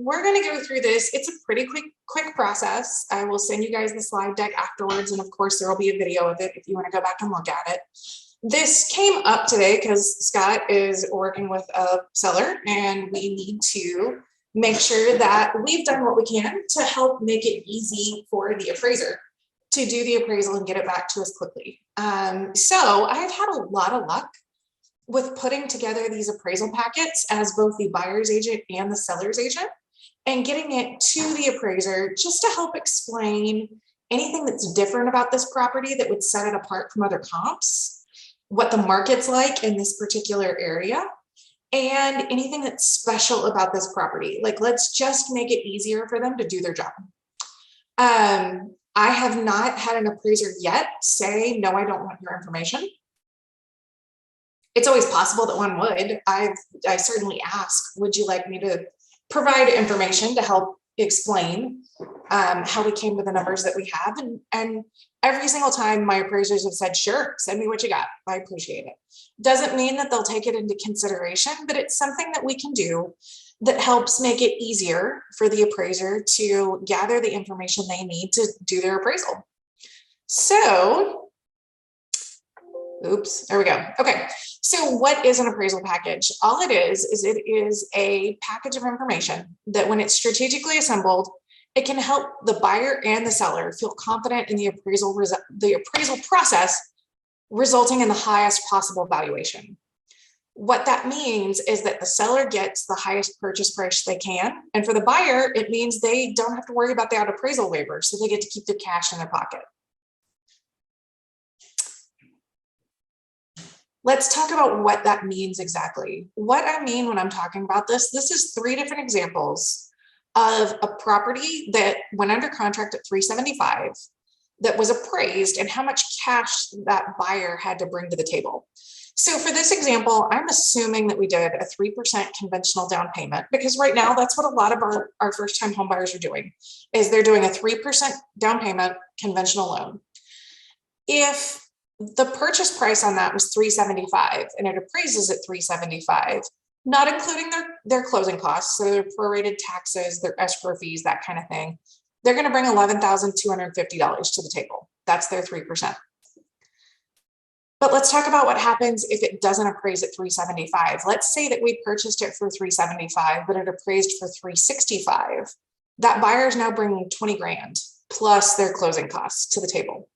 we're going to go through this. It's a pretty quick process. I will send you guys the slide deck afterwards. And of course, there will be a video of it if you want to go back and look at it. This came up today because Scott is working with a seller and we need to make sure that we've done what we can to help make it easy for the appraiser to do the appraisal and get it back to us quickly. So I've had a lot of luck with putting together these appraisal packets as both the buyer's agent and the seller's agent and getting it to the appraiser just to help explain anything that's different about this property that would set it apart from other comps, what the market's like in this particular area, and anything that's special about this property. Like, let's just make it easier for them to do their job. I have not had an appraiser yet say, no, I don't want your information. It's always possible that one would. I certainly ask, would you like me to provide information to help explain how we came to the numbers that we have? And every single time my appraisers have said, sure, send me what you got. I appreciate it. Doesn't mean that they'll take it into consideration, but it's something that we can do that helps make it easier for the appraiser to gather the information they need to do their appraisal. So, oops, there we go. Okay, so what is an appraisal package? All it is it is a package of information that when it's strategically assembled, it can help the buyer and the seller feel confident in the appraisal process, resulting in the highest possible valuation. What that means is that the seller gets the highest purchase price they can. And for the buyer, it means they don't have to worry about the out appraisal waiver. So they get to keep their cash in their pocket. Let's talk about what that means exactly. What I mean when I'm talking about this is 3 different examples of a property that went under contract at $375 that was appraised and how much cash that buyer had to bring to the table. So for this example, I'm assuming that we did a 3% conventional down payment because right now that's what a lot of our first-time home buyers are doing, is they're doing a 3% down payment conventional loan. If the purchase price on that was $375 and it appraises at $375, not including their closing costs, so their prorated taxes, their escrow fees, that kind of thing, they're going to bring $11,250 to the table. That's their 3%. But let's talk about what happens if it doesn't appraise at $375. Let's say that we purchased it for $375, but it appraised for $365. That buyer is now bringing $20 grand plus their closing costs to the table.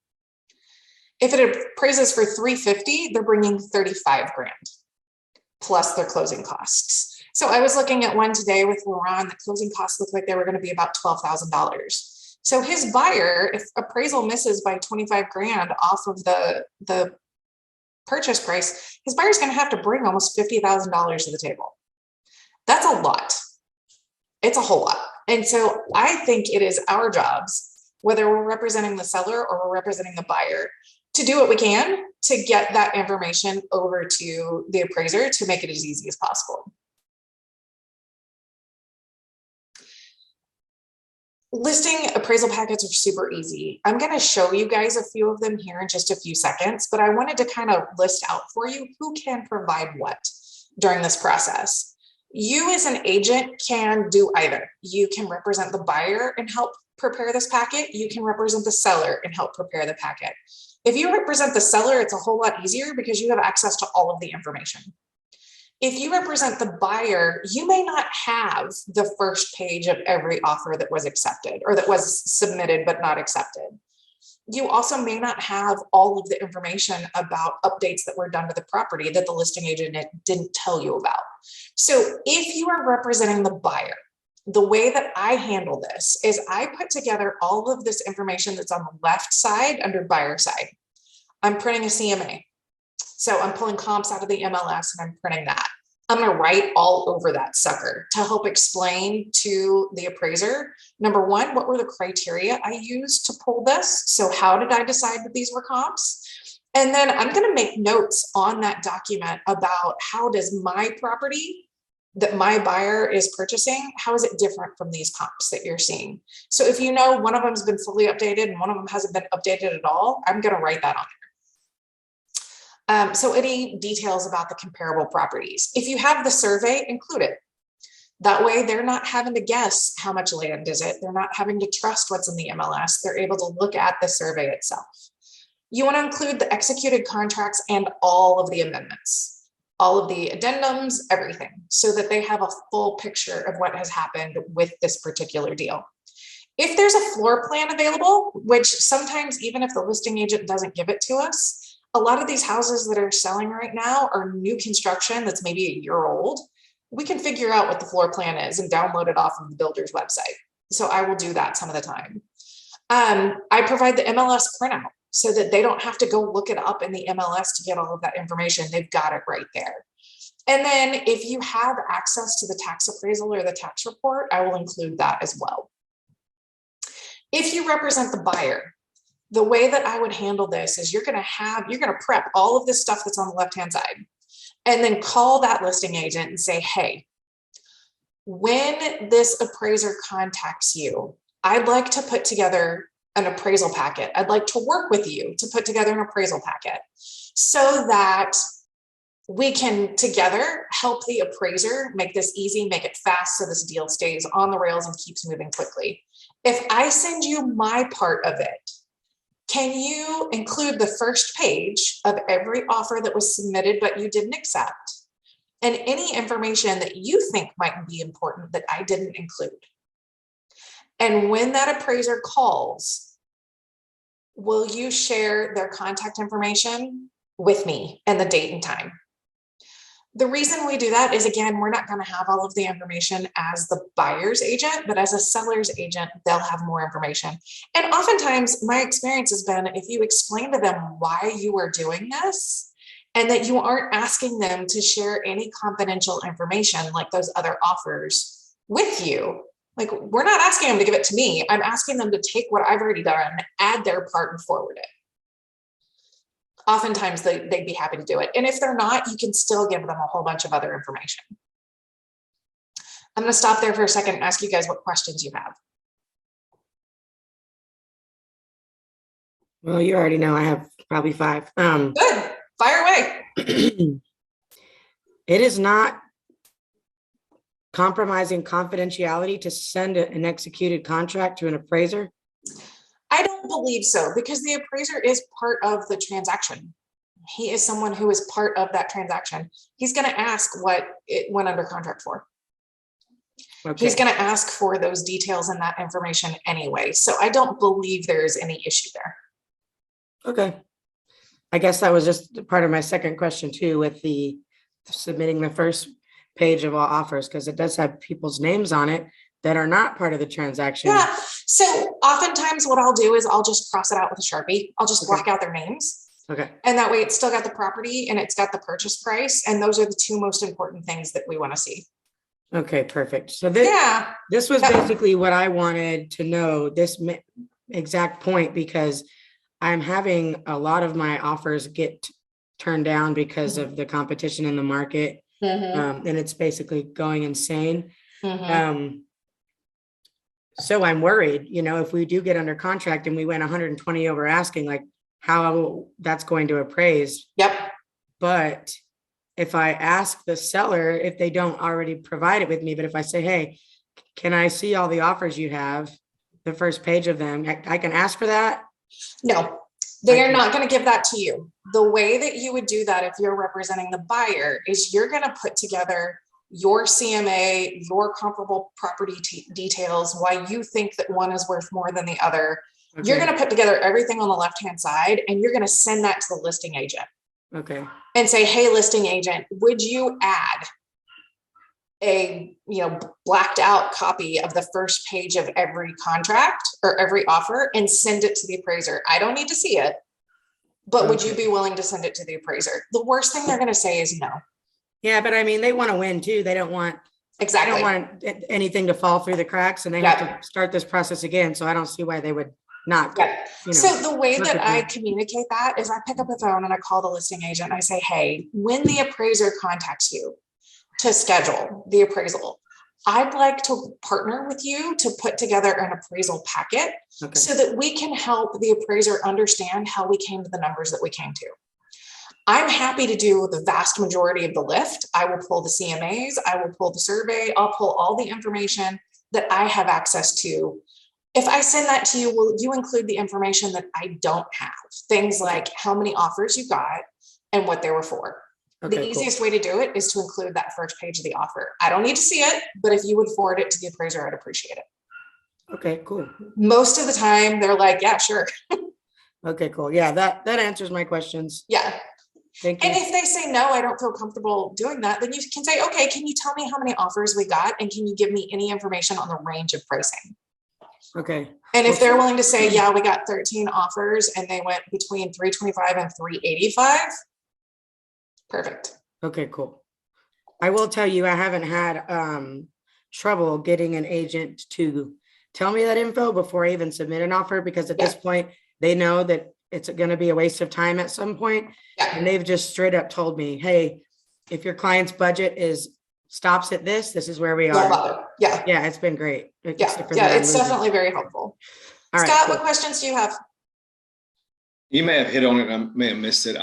If it appraises for $350, they're bringing $35 grand plus their closing costs. So I was looking at one today with Laurent. The closing costs looked like they were going to be about $12,000. So his buyer, if appraisal misses by 25 grand off of the purchase price, his buyer's going to have to bring almost $50,000 to the table. That's a lot. It's a whole lot. And so I think it is our jobs, whether we're representing the seller or we're representing the buyer, to do what we can to get that information over to the appraiser to make it as easy as possible. Listing appraisal packets are super easy. I'm going to show you guys a few of them here in just a few seconds, but I wanted to kind of list out for you who can provide what during this process. You as an agent can do either. You can represent the buyer and help prepare this packet. You can represent the seller and help prepare the packet. If you represent the seller, it's a whole lot easier because you have access to all of the information. If you represent the buyer, you may not have the first page of every offer that was accepted or that was submitted but not accepted. You also may not have all of the information about updates that were done to the property that the listing agent didn't tell you about. So if you are representing the buyer, the way that I handle this is I put together all of this information that's on the left side under buyer side. I'm printing a CMA. So I'm pulling comps out of the MLS and I'm printing that. I'm going to write all over that sucker to help explain to the appraiser, number one, what were the criteria I used to pull this? So how did I decide that these were comps? And then I'm going to make notes on that document about how does my property that my buyer is purchasing, how is it different from these comps that you're seeing? So if you know one of them has been fully updated and one of them hasn't been updated at all, I'm going to write that on there. So any details about the comparable properties. If you have the survey, include it. That way they're not having to guess how much land is it. They're not having to trust what's in the MLS. They're able to look at the survey itself. You want to include the executed contracts and all of the amendments, all of the addendums, everything, so that they have a full picture of what has happened with this particular deal. If there's a floor plan available, which sometimes even if the listing agent doesn't give it to us, a lot of these houses that are selling right now are new construction that's maybe a year old. We can figure out what the floor plan is and download it off of the builder's website. So I will do that some of the time. I provide the MLS printout so that they don't have to go look it up in the MLS to get all of that information. They've got it right there. And then if you have access to the tax appraisal or the tax report, I will include that as well. If you represent the buyer, the way that I would handle this is you're going to prep all of this stuff that's on the left-hand side and then call that listing agent and say, hey, when this appraiser contacts you, I'd like to put together an appraisal packet. I'd like to work with you to put together an appraisal packet so that we can together help the appraiser make this easy, make it fast so this deal stays on the rails and keeps moving quickly. If I send you my part of it, can you include the first page of every offer that was submitted but you didn't accept, and any information that you think might be important that I didn't include? And when that appraiser calls, will you share their contact information with me and the date and time? The reason we do that is, again, we're not going to have all of the information as the buyer's agent, but as a seller's agent, they'll have more information. And oftentimes my experience has been, if you explain to them why you are doing this and that you aren't asking them to share any confidential information like those other offers with you, like, we're not asking them to give it to me. I'm asking them to take what I've already done, add their part and forward it. Oftentimes they'd be happy to do it. And if they're not, you can still give them a whole bunch of other information. I'm going to stop there for a second and ask you guys what questions you have. Well, you already know I have probably 5. Good. Fire away. It is not compromising confidentiality to send an executed contract to an appraiser. I don't believe so, because the appraiser is part of the transaction. He is someone who is part of that transaction. He's going to ask what it went under contract for. Okay. He's going to ask for those details and that information anyway. So I don't believe there's any issue there. Okay. I guess that was just part of my second question too, with the submitting the first page of all offers, because it does have people's names on it that are not part of the transaction. Yeah. So oftentimes what I'll do is I'll just cross it out with a Sharpie. I'll just block out their names. Okay. And that way it's still got the property and it's got the purchase price. And those are the 2 most important things that we want to see. Okay, perfect. So this was basically what I wanted to know, this exact point, because I'm having a lot of my offers get turned down because of the competition in the market. And it's basically going insane. So I'm worried, if we do get under contract and we went 120 over asking, like how that's going to appraise. Yep. But if I ask the seller, if they don't already provide it with me, but if I say, hey, can I see all the offers you have, the first page of them, I can ask for that? No, they are not going to give that to you. The way that you would do that if you're representing the buyer is you're going to put together your CMA, your comparable property details, why you think that one is worth more than the other. Okay. You're going to put together everything on the left-hand side and you're going to send that to the listing agent. Okay. And say, hey, listing agent, would you add a, blacked out copy of the first page of every contract or every offer and send it to the appraiser? I don't need to see it, but would you be willing to send it to the appraiser? The worst thing they're going to say is no. Yeah, but I mean, they want to win too. They don't want anything to fall through the cracks, and they have to start this process again. So I don't see why they would not. So the way that I communicate that is I pick up the phone and I call the listing agent and I say, hey, when the appraiser contacts you to schedule the appraisal, I'd like to partner with you to put together an appraisal packet so that we can help the appraiser understand how we came to the numbers that we came to. I'm happy to do the vast majority of the lift. I will pull the CMAs, I will pull the survey, I'll pull all the information that I have access to. If I send that to you, will you include the information that I don't have? Things like how many offers you got and what they were for. Okay, the easiest way to do it is to include that first page of the offer. I don't need to see it, but if you would forward it to the appraiser, I'd appreciate it. Okay, cool. Most of the time they're like, yeah, sure. Okay, cool. Yeah, that answers my questions. Yeah. Thank you. And if they say, no, I don't feel comfortable doing that, then you can say, okay, can you tell me how many offers we got? And can you give me any information on the range of pricing? Okay. And if they're willing to say, yeah, we got 13 offers and they went between 325 and 385, perfect. Okay, cool. I will tell you, I haven't had trouble getting an agent to tell me that info before I even submit an offer, because at this point, they know that it's going to be a waste of time at some point. And they've just straight up told me, hey, if your client's budget stops at this is where we are. Yeah. Yeah, it's been great. Yeah, it's definitely very helpful. All right, Scott, cool. what questions do you have? You may have hit on it. I may have missed it.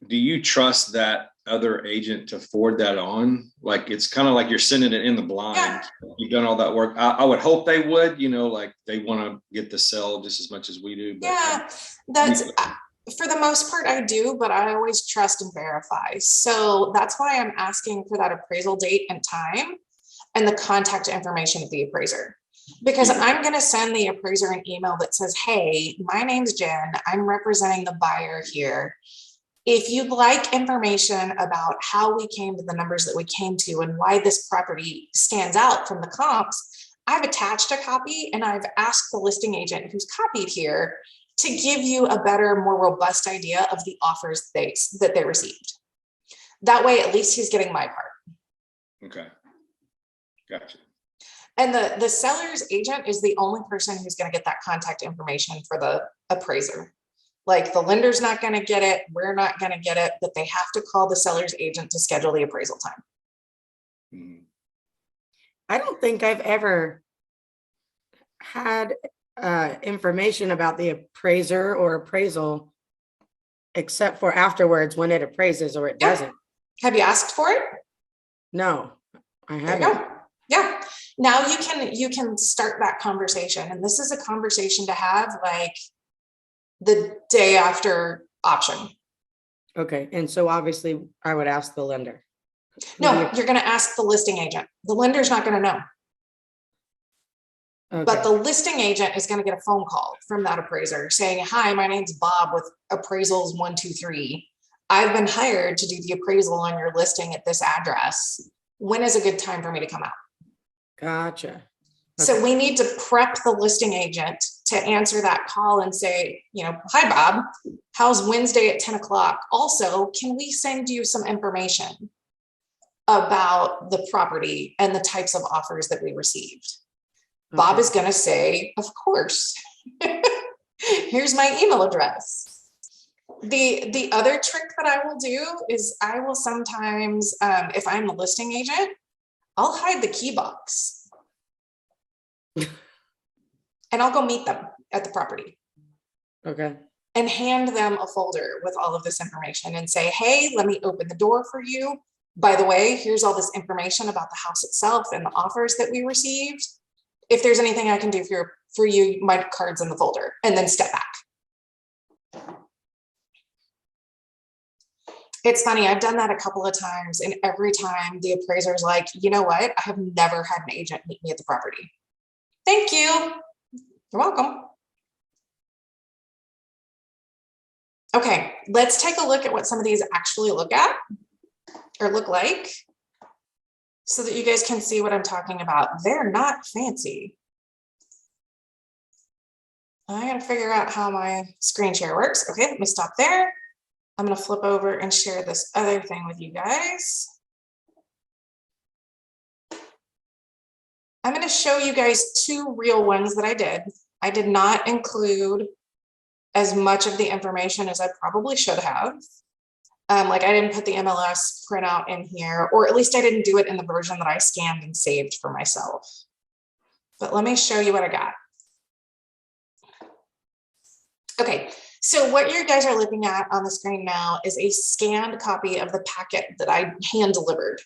Do you trust that other agent to forward that on? Like, it's kind of like you're sending it in the blind. Yeah. You've done all that work. I would hope they would, like they want to get the sell just as much as we do. But, yeah, that's for the most part I do, but I always trust and verify. So that's why I'm asking for that appraisal date and time and the contact information of the appraiser. Because I'm going to send the appraiser an email that says, hey, my name's Jen. I'm representing the buyer here. If you'd like information about how we came to the numbers that we came to and why this property stands out from the comps, I've attached a copy and I've asked the listing agent who's copied here to give you a better, more robust idea of the offers that they received. That way, at least he's getting my part. Okay. Gotcha. And the seller's agent is the only person who's going to get that contact information for the appraiser. Like, the lender's not going to get it, we're not going to get it, but they have to call the seller's agent to schedule the appraisal time. Mm-hmm. I don't think I've ever had information about the appraiser or appraisal except for afterwards when it appraises or it doesn't. Have you asked for it? No, I haven't. There you go. Yeah. Now you can start that conversation. And this is a conversation to have like the day after option. Okay. And so obviously I would ask the lender. No, you're going to ask the listing agent. The lender's not going to know. Okay. But the listing agent is going to get a phone call from that appraiser saying, hi, my name's Bob with Appraisals 123. I've been hired to do the appraisal on your listing at this address. When is a good time for me to come out? Gotcha. Okay. So we need to prep the listing agent to answer that call and say, hi, Bob, how's Wednesday at 10 o'clock? Also, can we send you some information about the property and the types of offers that we received? Okay. Bob is going to say, of course. Here's my email address. The other trick that I will do is I will sometimes, if I'm the listing agent, I'll hide the key box. And I'll go meet them at the property. Okay. And hand them a folder with all of this information and say, hey, let me open the door for you. By the way, here's all this information about the house itself and the offers that we received. If there's anything I can do for you, my card's in the folder, and then step back. It's funny, I've done that a couple of times, and every time the appraiser's like, you know what? I have never had an agent meet me at the property. Thank you. You're welcome. Okay, let's take a look at what some of these actually look like so that you guys can see what I'm talking about. They're not fancy. I gotta figure out how my screen share works. Okay, let me stop there. I'm gonna flip over and share this other thing with you guys. I'm gonna show you guys two real ones that I did. I did not include as much of the information as I probably should have. Like, I didn't put the MLS printout in here, or at least I didn't do it in the version that I scanned and saved for myself. But let me show you what I got. Okay, So what you guys are looking at on the screen now is a scanned copy of the packet that I hand delivered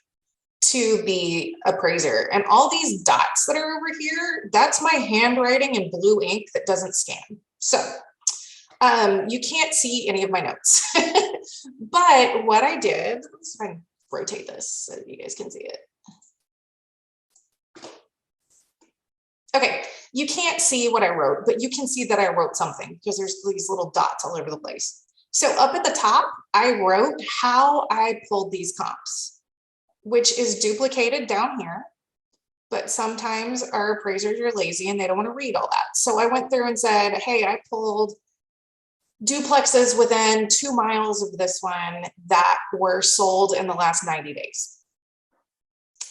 to the appraiser. And all these dots that are over here, that's my handwriting in blue ink that doesn't scan. So you can't see any of my notes. But what I did, let's see if I can rotate this so you guys can see it. Okay, you can't see what I wrote, but you can see that I wrote something because there's these little dots all over the place. So up at the top, I wrote how I pulled these comps, which is duplicated down here. But sometimes our appraisers are lazy and they don't want to read all that. So I went through and said, hey, I pulled duplexes within 2 miles of this one that were sold in the last 90 days.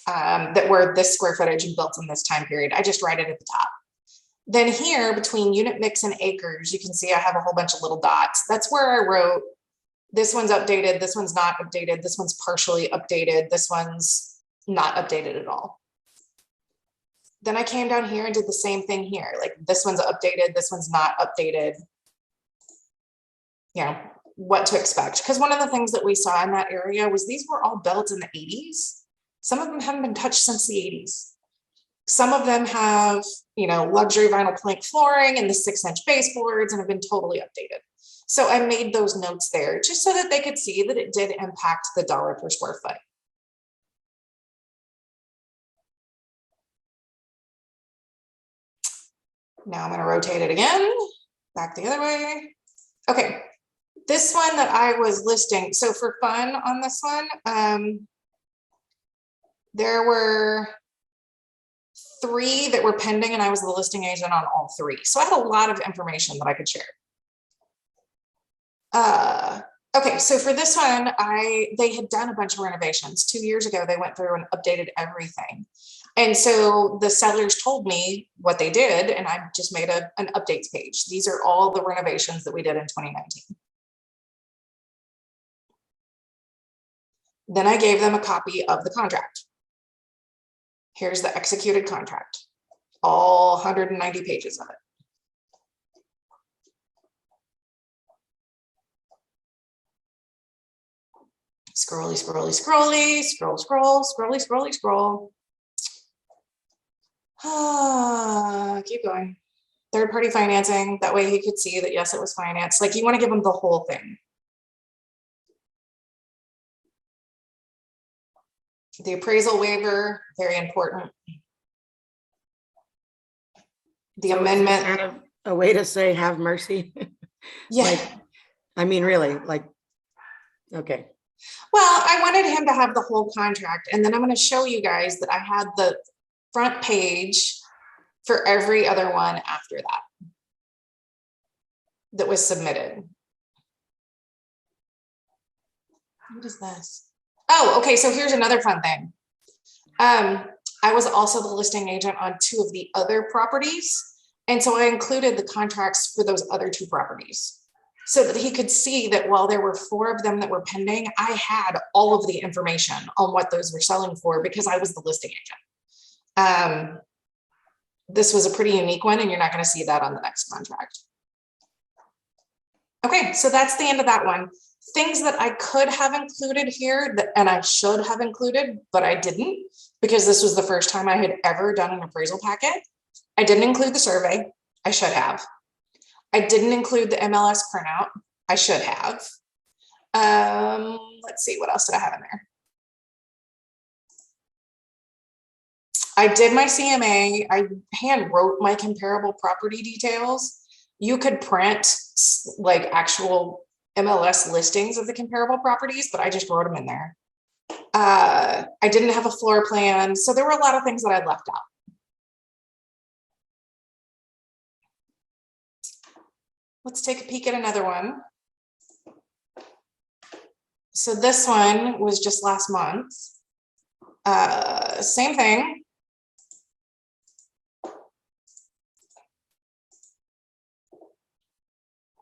That were this square footage and built in this time period. I just write it at the top. Then here between unit mix and acres, you can see I have a whole bunch of little dots. That's where I wrote, this one's updated, this one's not updated, this one's partially updated, this one's not updated at all. Then I came down here and did the same thing here. Like this one's updated, this one's not updated. You know, what to expect. Because one of the things that we saw in that area was these were all built in the 80s. Some of them haven't been touched since the 80s. Some of them have, you know, luxury vinyl plank flooring and the 6-inch baseboards and have been totally updated. So I made those notes there just so that they could see that it did impact the dollar per square foot. Now I'm going to rotate it again, back the other way. Okay, this one that I was listing. So for fun on this one, there were 3 that were pending and I was the listing agent on all 3. So I had a lot of information that I could share. Okay, so for this one, they had done a bunch of renovations. 2 years ago, they went through and updated everything. And so the sellers told me what they did, and I just made an updates page. These are all the renovations that we did in 2019. Then I gave them a copy of the contract. Here's the executed contract, all 190 pages of it. Scrolly, scrolly, scrolly, scroll, scroll, scrolly, scrolly, scroll. Keep going. Third-party financing. That way he could see that, yes, it was financed. Like you want to give him the whole thing. The appraisal waiver, very important. The amendment. Kind of a way to say have mercy. Yeah. Like, I mean, really, like, okay. Well, I wanted him to have the whole contract, and then I'm going to show you guys that I had the front page for every other one after that was submitted. What is this? Oh, okay. So here's another fun thing. I was also the listing agent on 2 of the other properties. And so I included the contracts for those other 2 properties so that he could see that while there were 4 of them that were pending, I had all of the information on what those were selling for because I was the listing agent. This was a pretty unique one, and you're not going to see that on the next contract. Okay, so that's the end of that one. Things that I could have included here and I should have included, but I didn't because this was the first time I had ever done an appraisal packet. I didn't include the survey. I should have. I didn't include the MLS printout. I should have. Let's see, what else did I have in there? I did my CMA. I hand wrote my comparable property details. You could print like actual MLS listings of the comparable properties, but I just wrote them in there. I didn't have a floor plan. So there were a lot of things that I left out. Let's take a peek at another one. So this one was just last month. Same thing.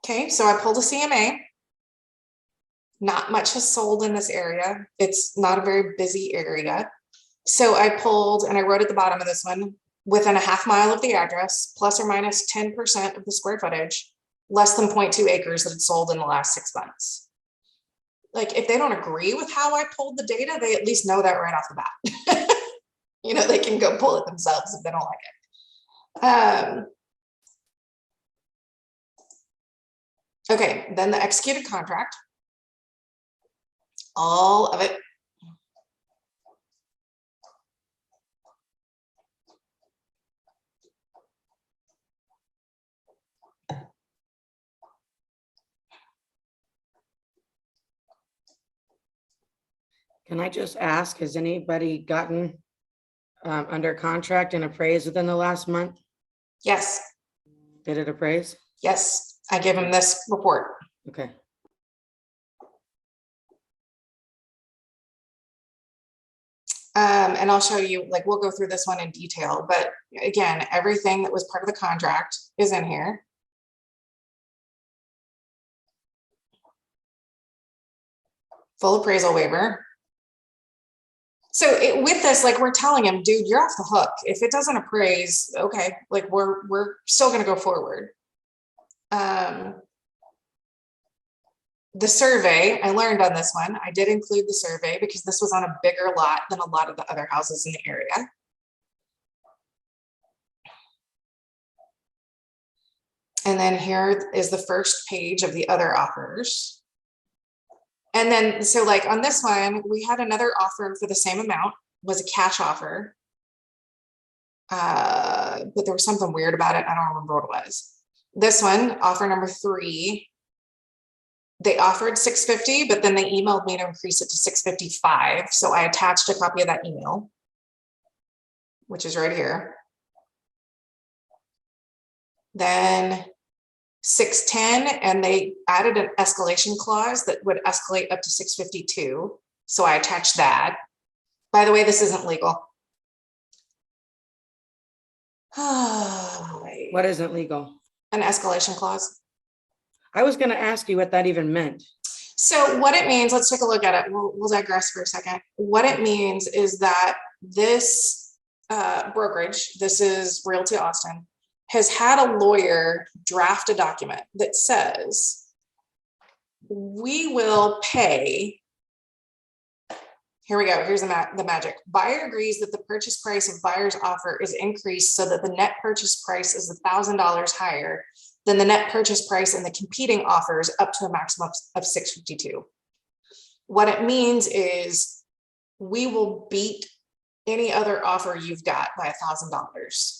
Okay, so I pulled a CMA. Not much has sold in this area. It's not a very busy area. So I pulled, and I wrote at the bottom of this one, within a half mile of the address, plus or minus 10% of the square footage, less than 0.2 acres that had sold in the last 6 months. Like, if they don't agree with how I pulled the data, they at least know that right off the bat. You know, they can go pull it themselves if they don't like it. Okay, then the executed contract, all of it. Can I just ask, has anybody gotten under contract and appraised within the last month? Yes. Did it appraise? Yes, I give him this report. Okay. And I'll show you, like, we'll go through this one in detail, but again, everything that was part of the contract is in here. Full appraisal waiver. So with this, like, we're telling him, dude, you're off the hook. If it doesn't appraise, okay, like, we're still going to go forward. The survey, I learned on this one, I did include the survey because this was on a bigger lot than a lot of the other houses in the area. And then here is the first page of the other offers. And then, so like on this one, we had another offer for the same amount, was a cash offer. But there was something weird about it. I don't remember what it was. This one, offer number 3, they offered $650, but then they emailed me to increase it to $655. So I attached a copy of that email, which is right here. Then 610, and they added an escalation clause that would escalate up to 652. So I attached that. By the way, this isn't legal. What isn't legal? An escalation clause. I was going to ask you what that even meant. So what it means, let's take a look at it. We'll digress for a second. What it means is that this brokerage, this is Realty Austin, has had a lawyer draft a document that says, we will pay, here we go, here's the magic. Buyer agrees that the purchase price of buyer's offer is increased so that the net purchase price is $1,000 higher than the net purchase price in the competing offers up to a maximum of $652. What it means is we will beat any other offer you've got by $1,000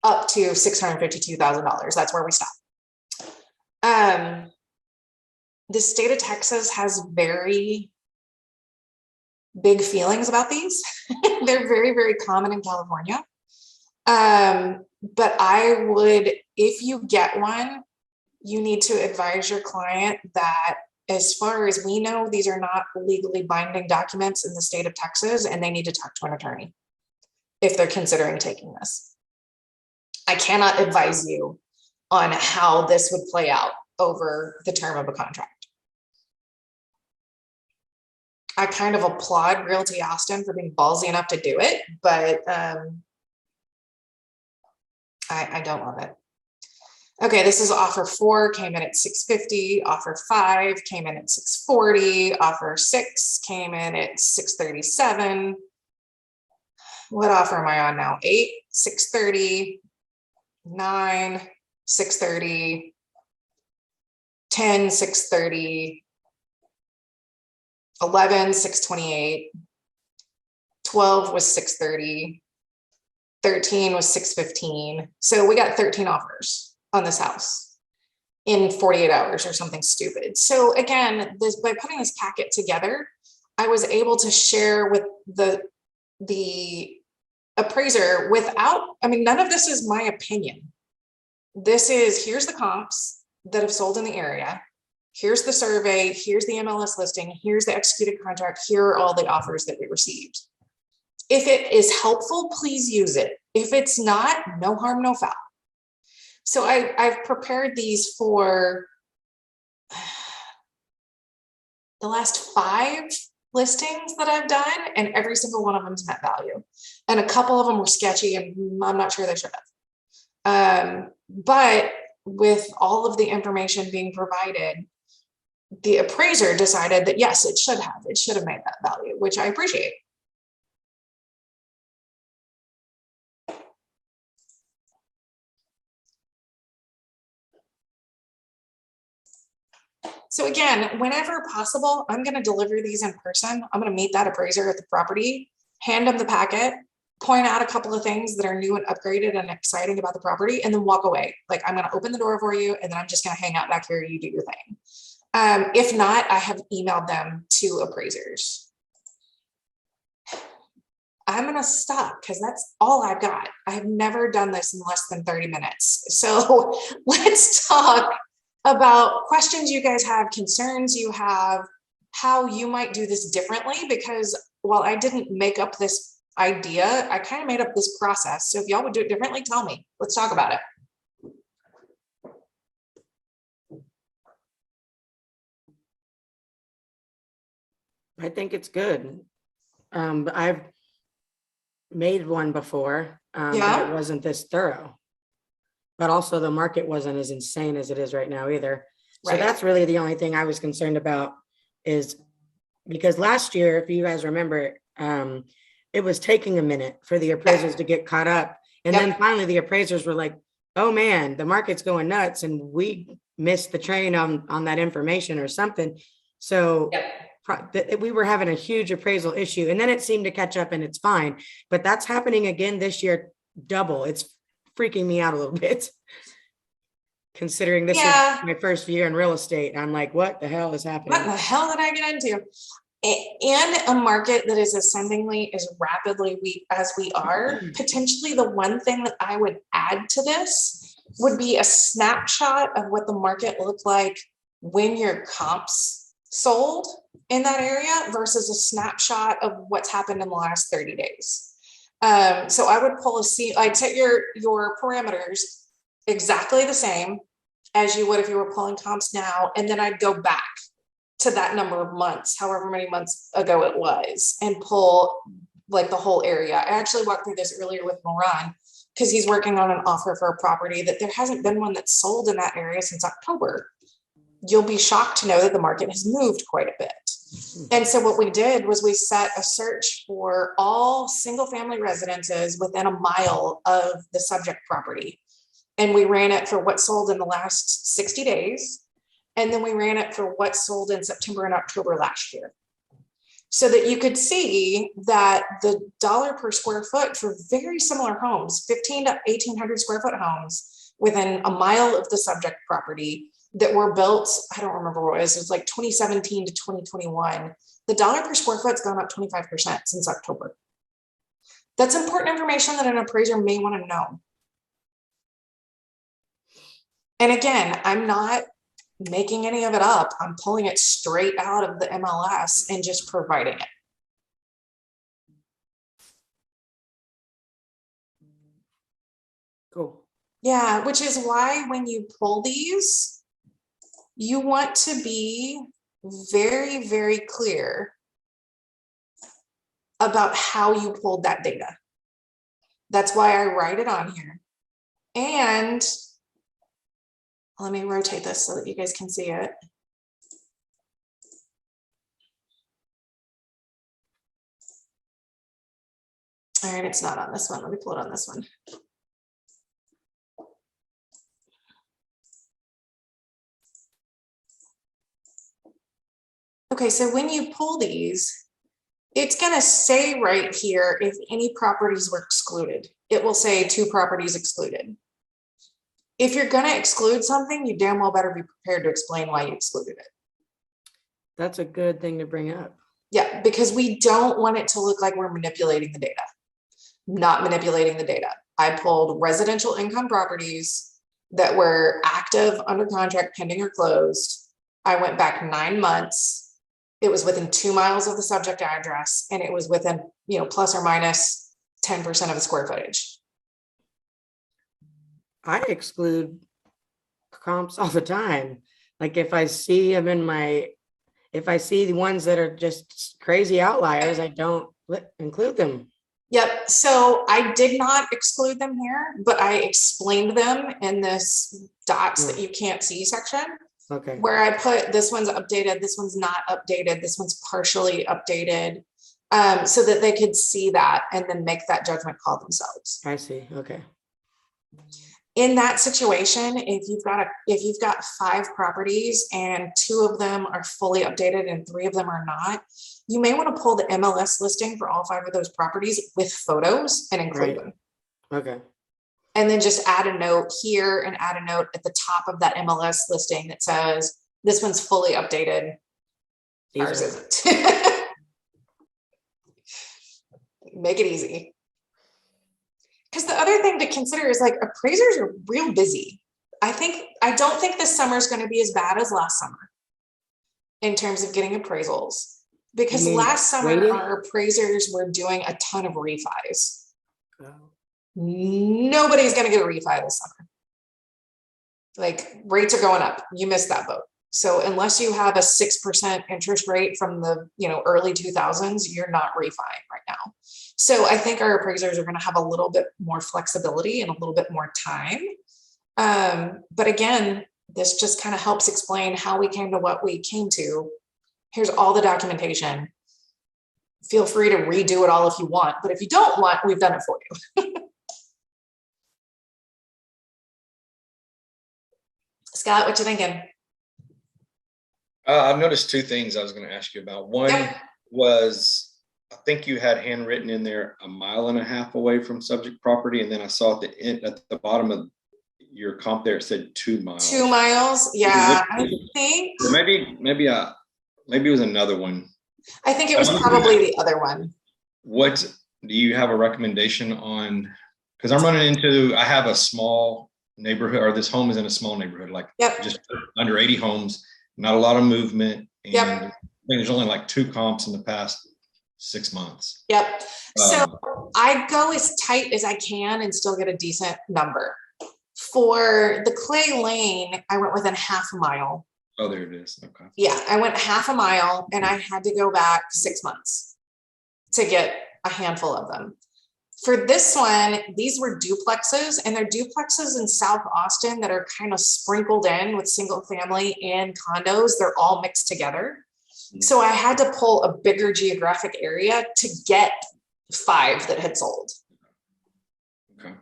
up to $652,000. That's where we stop. The state of Texas has very big feelings about these. They're very, very common in California. But I would, if you get one, you need to advise your client that as far as we know, these are not legally binding documents in the state of Texas, and they need to talk to an attorney if they're considering taking this. I cannot advise you on how this would play out over the term of a contract. I kind of applaud Realty Austin for being ballsy enough to do it, but I don't love it. Okay, this is offer 4, came in at $650. Offer 5 came in at $640. Offer 6 came in at $637. What offer am I on now? 8, $630. 9, $630. 10, $630. 11, $628. 12 was $630. 13 was $615. So we got 13 offers on this house in 48 hours or something stupid. So again, by putting this packet together, I was able to share with the appraiser without, I mean, none of this is my opinion. This is, here's the comps that have sold in the area. Here's the survey. Here's the MLS listing. Here's the executed contract. Here are all the offers that we received. If it is helpful, please use it. If it's not, no harm, no foul. So I've prepared these for the last 5 listings that I've done, and every single one of them's met value. And a couple of them were sketchy, and I'm not sure they should have. But with all of the information being provided, the appraiser decided that yes, it should have made that value, which I appreciate. So again, whenever possible, I'm going to deliver these in person. I'm going to meet that appraiser at the property, hand them the packet, point out a couple of things that are new and upgraded and exciting about the property, and then walk away. Like, I'm going to open the door for you, and then I'm just going to hang out back here. You do your thing. If not, I have emailed them to appraisers. I'm going to stop because that's all I've got. I have never done this in less than 30 minutes. So let's talk about questions you guys have, concerns you have, how you might do this differently, because while I didn't make up this idea, I kind of made up this process. So if y'all would do it differently, tell me. Let's talk about it. I think it's good. I've made one before, but it wasn't this thorough. But also the market wasn't as insane as it is right now either. So that's really the only thing I was concerned about, is because last year, if you guys remember, it was taking a minute for the appraisers to get caught up. And then finally the appraisers were like, oh man, the market's going nuts, and we missed the train on that information or something. So we were having a huge appraisal issue, and then it seemed to catch up and it's fine. But that's happening again this year, double. It's freaking me out a little bit, considering this is my first year in real estate. I'm like, what the hell is happening? What the hell did I get into? In a market that is ascendingly as rapidly as we are, potentially the one thing that I would add to this would be a snapshot of what the market looked like when your comps sold in that area versus a snapshot of what's happened in the last 30 days. So I would pull I'd set your parameters exactly the same as you would if you were pulling comps now. And then I'd go back to that number of months, however many months ago it was, and pull like the whole area. I actually walked through this earlier with Moran because he's working on an offer for a property that there hasn't been one that's sold in that area since October. You'll be shocked to know that the market has moved quite a bit. And so what we did was we set a search for all single family residences within a mile of the subject property. And we ran it for what sold in the last 60 days. And then we ran it for what sold in September and October last year. So that you could see that the dollar per square foot for very similar homes, 15 to 1800 square foot homes within a mile of the subject property that were built, I don't remember what it was like 2017 to 2021, the dollar per square foot's gone up 25% since October. That's important information that an appraiser may want to know. And again, I'm not making any of it up. I'm pulling it straight out of the MLS and just providing it. Cool. Yeah, which is why when you pull these, you want to be very, very clear about how you pulled that data. That's why I write it on here. And let me rotate this so that you guys can see it. All right, it's not on this one. Let me pull it on this one. Okay, so when you pull these, it's going to say right here if any properties were excluded. It will say 2 properties excluded. If you're going to exclude something, you damn well better be prepared to explain why you excluded it. That's a good thing to bring up. Yeah, because we don't want it to look like we're manipulating the data. Not manipulating the data. I pulled residential income properties that were active, under contract, pending, or closed. I went back 9 months. It was within 2 miles of the subject address, and it was within, plus or minus 10% of the square footage. I exclude comps all the time. Like if I see them if I see the ones that are just crazy outliers, I don't include them. Yep. So I did not exclude them here, but I explained them in this dots that you can't see section. Okay. Where I put this one's updated, this one's not updated, this one's partially updated, so that they could see that and then make that judgment call themselves. I see. Okay. In that situation, if you've got 5 properties and 2 of them are fully updated and 3 of them are not, you may want to pull the MLS listing for all 5 of those properties with photos and include them. Okay. And then just add a note here and add a note at the top of that MLS listing that says, this one's fully updated. Ours isn't. Make it easy. Because the other thing to consider is like appraisers are real busy. I don't think this summer is going to be as bad as last summer in terms of getting appraisals. Because last summer our appraisers were doing a ton of refis. Oh. Nobody's going to get a refi this summer. Like rates are going up. You missed that boat. So unless you have a 6% interest rate from the early 2000s, you're not refiing right now. So I think our appraisers are going to have a little bit more flexibility and a little bit more time. But again, this just kind of helps explain how we came to what we came to. Here's all the documentation. Feel free to redo it all if you want, but if you don't want, we've done it for you. Scott, what you thinking? I've noticed 2 things I was going to ask you about. One was, I think you had handwritten in there 1.5 miles away from subject property. And then I saw at the end, at the bottom of your comp there, it said 2 miles. 2 miles. Yeah, I think. Or maybe it was another one. I think it was probably the other one. What do you have a recommendation on? Because I have a small neighborhood, or this home is in a small neighborhood, like just under 80 homes, not a lot of movement. And I think there's only like 2 comps in the past 6 months. Yep. So I go as tight as I can and still get a decent number. For the Clay Lane, I went within 0.5 mile. Oh, there it is. Okay. Yeah, I went 0.5 mile and I had to go back 6 months to get a handful of them. For this one, these were duplexes, and they're duplexes in South Austin that are kind of sprinkled in with single family and condos. They're all mixed together. So I had to pull a bigger geographic area to get 5 that had sold. Okay.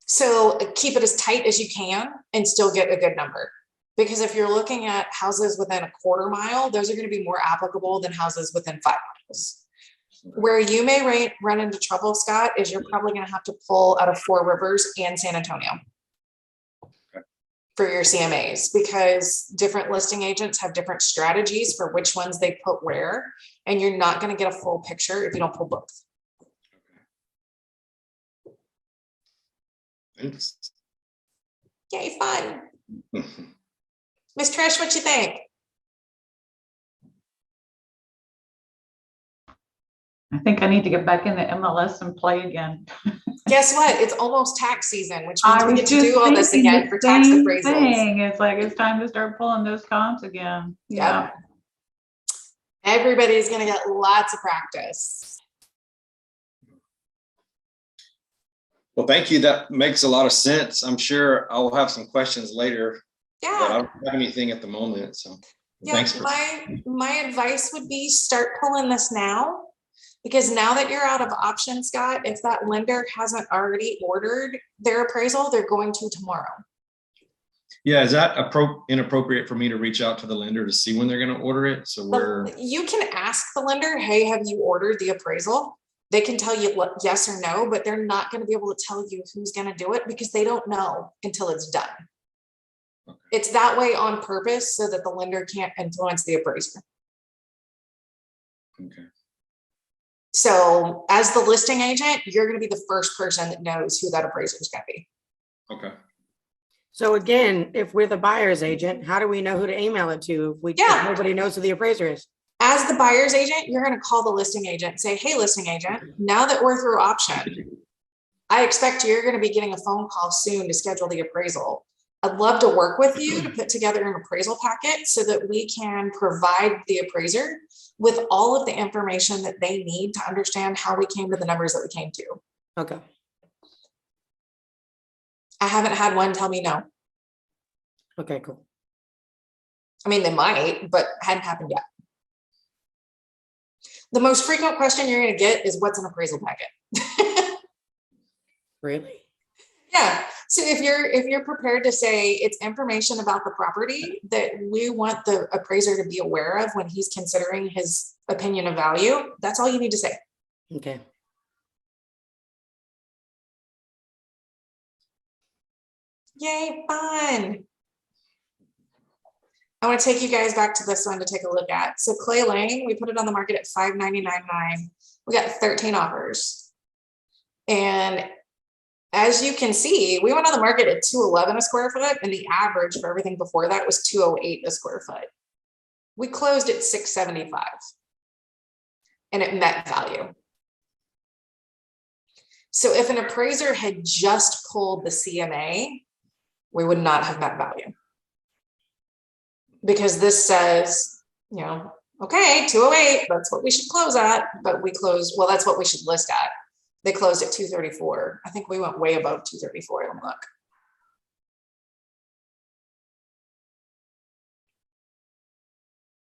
So keep it as tight as you can and still get a good number. Because if you're looking at houses within 1/4 mile, those are going to be more applicable than houses within 5 miles. Where you may run into trouble, Scott, is you're probably going to have to pull out of 4 Rivers and San Antonio for your CMAs, because different listing agents have different strategies for which ones they put where, and you're not going to get a full picture if you don't pull both. Thanks. Yay, fun. Miss Trish, what you think? I think I need to get back in the MLS and play again. Guess what? It's almost tax season, which means we get to do all this again for tax appraisals. It's like it's time to start pulling those comps again. Yeah. Everybody's going to get lots of practice. Well, thank you. That makes a lot of sense. I'm sure I'll have some questions later. Yeah. But I don't have anything at the moment. So thanks for my advice would be start pulling this now. Because now that you're out of options, Scott, if that lender hasn't already ordered their appraisal, they're going to tomorrow. Yeah, is that inappropriate for me to reach out to the lender to see when they're going to order it? So you can ask the lender, hey, have you ordered the appraisal? They can tell you yes or no, but they're not going to be able to tell you who's going to do it because they don't know until it's done. Okay. It's that way on purpose so that the lender can't influence the appraiser. Okay. So as the listing agent, you're going to be the first person that knows who that appraiser is going to be. Okay. So again, if we're the buyer's agent, how do we know who to email it to if nobody knows who the appraiser is? As the buyer's agent, you're going to call the listing agent and say, hey, listing agent, now that we're through option, I expect you're going to be getting a phone call soon to schedule the appraisal. I'd love to work with you to put together an appraisal packet so that we can provide the appraiser with all of the information that they need to understand how we came to the numbers that we came to. Okay. I haven't had one tell me no. Okay, cool. I mean, they might, but hadn't happened yet. The most frequent question you're going to get is what's an appraisal packet? Really? Yeah. So if you're prepared to say it's information about the property that we want the appraiser to be aware of when he's considering his opinion of value, that's all you need to say. Okay. Yay, fun. I want to take you guys back to this one to take a look at. So Clay Lane, we put it on the market at $599.9. We got 13 offers. And as you can see, we went on the market at $211 a square foot, and the average for everything before that was $208 a square foot. We closed at $675, and it met value. So if an appraiser had just pulled the CMA, we would not have met value. Because this says, you know, okay, 208, that's what we should close at, but we closed, well, that's what we should list at. They closed at 234. I think we went way above 234. Let me look.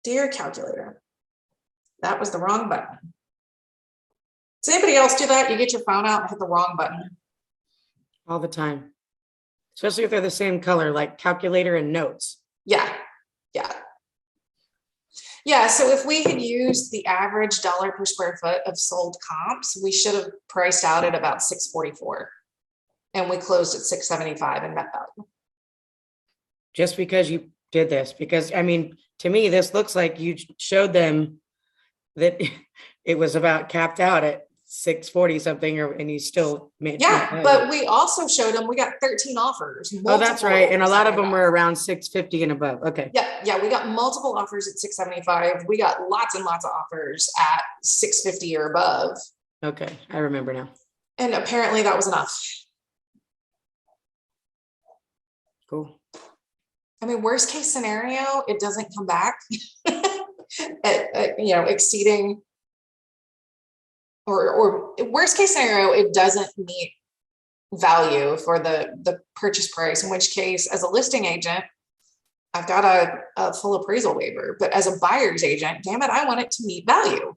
Dear calculator, that was the wrong button. Does anybody else do that? You get your phone out and hit the wrong button? All the time. Especially if they're the same color, like calculator and notes. Yeah. Yeah. Yeah, so if we had used the average dollar per square foot of sold comps, we should have priced out at about 644, and we closed at 675 and met value. Just because you did this, because I mean, to me, this looks like you showed them that it was about capped out at 640 something, and you still made. Yeah, but we also showed them we got 13 offers. Oh, that's right, and a lot of them were around 650 and above. Okay. Yeah, we got multiple offers at 675. We got lots and lots of offers at 650 or above. Okay, I remember now. And apparently that was enough. Cool. I mean, worst case scenario, it doesn't come back at you know, exceeding. Or worst case scenario, it doesn't meet value for the purchase price, in which case, as a listing agent, I've got a full appraisal waiver. But as a buyer's agent, damn it, I want it to meet value.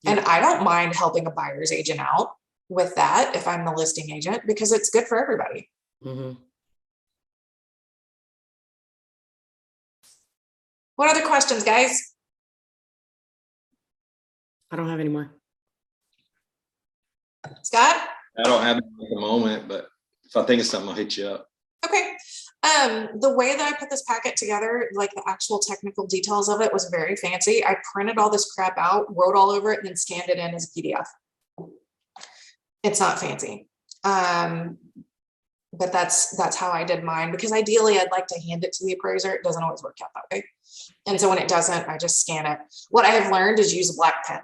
And I don't mind helping a buyer's agent out with that if I'm the listing agent, because it's good for everybody. Mm-hmm. What other questions, guys? I don't have any more. Scott? I don't have it at the moment, but if I think of something, I'll hit you up. Okay. The way that I put this packet together, like the actual technical details of it, was very fancy. I printed all this crap out, wrote all over it, and then scanned it in as a PDF. It's not fancy. But that's how I did mine, because ideally I'd like to hand it to the appraiser. It doesn't always work out that way. And so when it doesn't, I just scan it. What I have learned is use a black pen.